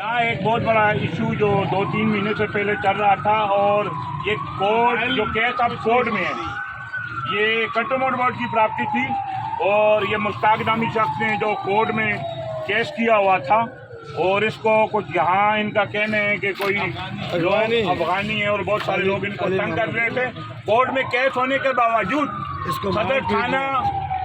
यहाँ एक बहुत बड़ा इशू जो 2-3 महीने से पहले चल रहा था, और ये कोर्ट जो केस अब कोर्ट में है, ये कंटोनमेंट बोर्ड की प्राप्ति थी, और ये मुश्ताक नामी शख्स ने जो कोर्ट में केस किया हुआ था, और इसको कुछ यहाँ इनका कहना है कि कोई लोग अफगानी है और बहुत सारे लोग इनको तंग कर रहे थे। कोर्ट में केस होने के बावजूद सदर थाना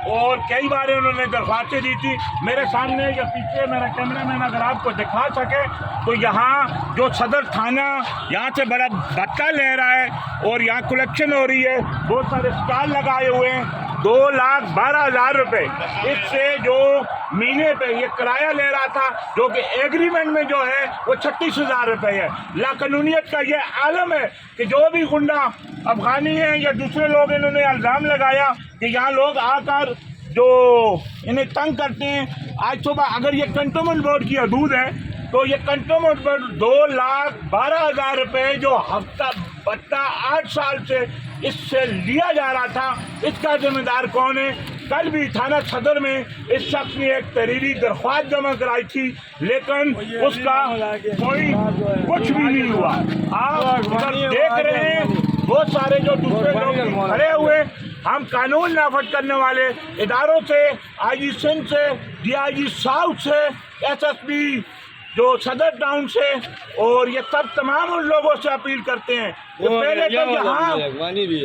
और कई बार उन्होंने दरख्वास्तें दी थी। मेरे सामने या पीछे मेरा कैमरामैन अगर आपको दिखा सके तो यहाँ जो सदर थाना, यहाँ से बड़ा भत्ता ले रहा है और यहाँ कलेक्शन हो रही है, बहुत सारे स्टॉल लगाए हुए हैं। 2,12,000 रुपये इससे जो महीने पे ये किराया ले रहा था, जो कि एग्रीमेंट में जो है वो 36,000 रुपये है। लाकानूनियत का ये आलम है कि जो भी गुंडा अफगानी हैं या दूसरे लोग, इन्होंने इल्ज़ाम लगाया कि यहाँ लोग आकर जो इन्हें तंग करते हैं। आज सुबह अगर ये कंटोनमेंट बोर्ड की हदूद है तो ये कंटोनमेंट बोर्ड 2,12,000 रुपये जो हफ्ता भत्ता 8 साल से इससे लिया जा रहा था, इसका जिम्मेदार कौन है? कल भी थाना सदर में इस शख्स ने एक तहरीरी दरख्वास्त जमा कराई थी, लेकिन उसका कोई कुछ भी नहीं हुआ। आप देख रहे हैं बहुत सारे जो दूसरे लोग खड़े हुए। हम कानून नाफज करने वाले इदारों से, आईजी सिंध से, डीआईजी साउथ से, एसएसपी जो सदर टाउन से, और ये सब तमाम उन लोगों से अपील करते हैं कि पहले तो यहाँ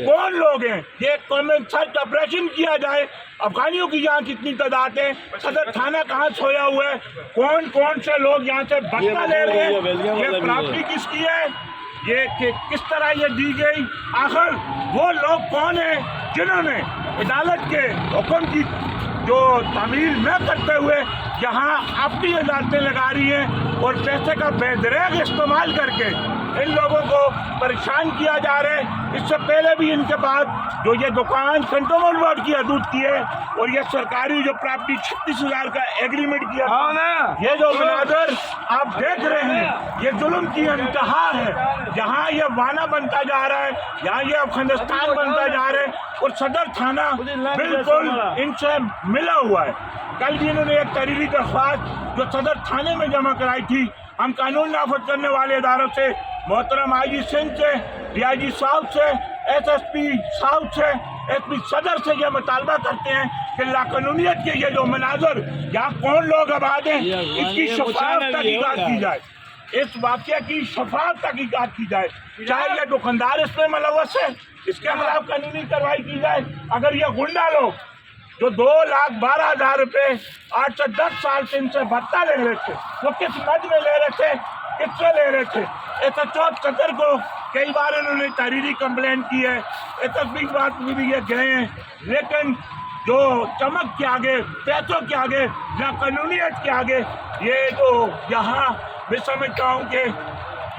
कौन लोग हैं, ये कॉमन सर्च ऑपरेशन किया जाए। अफगानियों की यहाँ कितनी तादाद है, सदर थाना कहाँ सोया हुआ है, कौन कौन से लोग यहाँ से भत्ता ले रहे हैं, ये प्राप्ति किसकी है, ये किस तरह ये दी गई, आखिर वो लोग कौन हैं जिन्होंने अदालत के हुक्म की जो तामील न करते हुए यहाँ अपनी अदालतें लगा रही हैं और पैसे का बेदरेग इस्तेमाल करके इन लोगों को परेशान किया जा रहा है। इससे पहले भी इनके पास जो ये दुकान कंटोनमेंट बोर्ड की हदूद की है और ये सरकारी जो प्राप्ति 36,000 का एग्रीमेंट किया था, ये जो मनाजर आप देख रहे हैं ये जुल्म की इंतहा है। जहाँ ये वाना बनता जा रहा है, यहाँ ये अफगानिस्तान बनता जा रहा है, और सदर थाना बिल्कुल इनसे मिला हुआ है। कल भी इन्होंने एक तहरीरी दरख्वास्त जो सदर थाने में जमा कराई थी। हम कानून नाफज करने वाले इदारों से, मोहतरम आईजी सिंध से, डीआईजी साउथ से, एसएसपी साउथ से, एसपी सदर से ये मुतालबा करते हैं कि लाकानूनियत के ये जो मनाजर यहाँ कौन लोग आबाद हैं, इसकी शफाफ तहकीकात की जाए, इस वाक़या की शफाफ तहकीकात की जाए। चाहे ये दुकानदार इसमें मुलव्वस है, इसके खिलाफ कानूनी कार्रवाई की जाए। अगर ये गुंडा लोग जो 2,12,000 रुपये 8 से 10 साल से इनसे भत्ता ले रहे थे, वो किस मद में ले रहे थे, किससे ले रहे थे? एसएचओ सदर को कई बार इन्होंने तहरीरी कंप्लेंट की है, एसएसपी की बात में भी ये गए हैं, लेकिन जो चमक के आगे, पैसों के आगे, या कानूनियत के आगे, ये तो यहाँ मैं समझता हूँ कि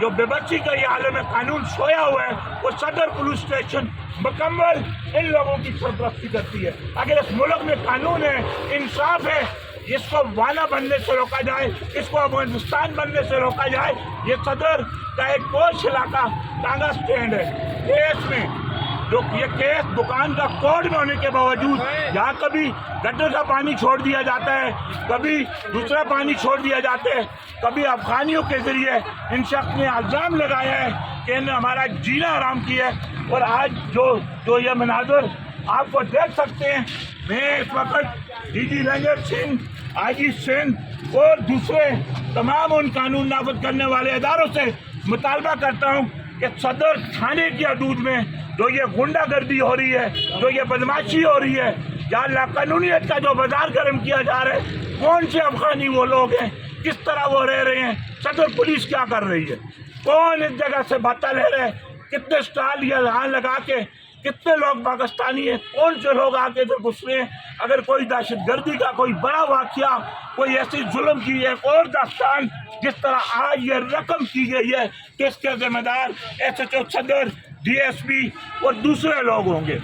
जो बेबसी का ये आलम है, कानून सोया हुआ है, वो सदर पुलिस स्टेशन मुकम्मल इन लोगों की सरपरस्ती करती है। अगर इस मुल्क में कानून है, इंसाफ है, इसको वाना बनने से रोका जाए, इसको अफगानिस्तान बनने से रोका जाए। ये सदर का एक पोश इलाका टांगा स्टैंड है, केस में जो ये केस दुकान का कोड में होने के बावजूद यहाँ कभी गटर का पानी छोड़ दिया जाता है, कभी दूसरा पानी छोड़ दिया जाता है, कभी अफगानियों के जरिए इन शख्स ने इल्ज़ाम लगाया है कि इन्हें हमारा जीना हराम किया है। और आज जो ये मनाजर आपको देख सकते हैं, मैं इस वक्त डीजी रंजन सिंह, आईजी सिंध और दूसरे तमाम उन कानून नाफज करने वाले इदारों से मुतालबा करता हूँ कि सदर थाने की हदूद में जो ये गुंडागर्दी हो रही है, जो ये बदमाशी हो रही है, जहाँ लाकानूनियत का जो बाजार गर्म किया जा रहा है, कौन से अफगानी वो लोग हैं, किस तरह वो रह रहे हैं, सदर पुलिस क्या कर रही है, कौन इस जगह से भत्ता ले रहे हैं, कितने स्टॉल यहाँ लगा के कितने लोग पाकिस्तानी हैं, कौन से लोग आके इधर घुस रहे हैं। अगर कोई दहशतगर्दी का कोई बड़ा वाक़या, कोई ऐसी जुल्म की एक और दास्तान जिस तरह आज ये रकम की गई है, तो इसके जिम्मेदार एसएचओ सदर, डीएसपी और दूसरे लोग होंगे।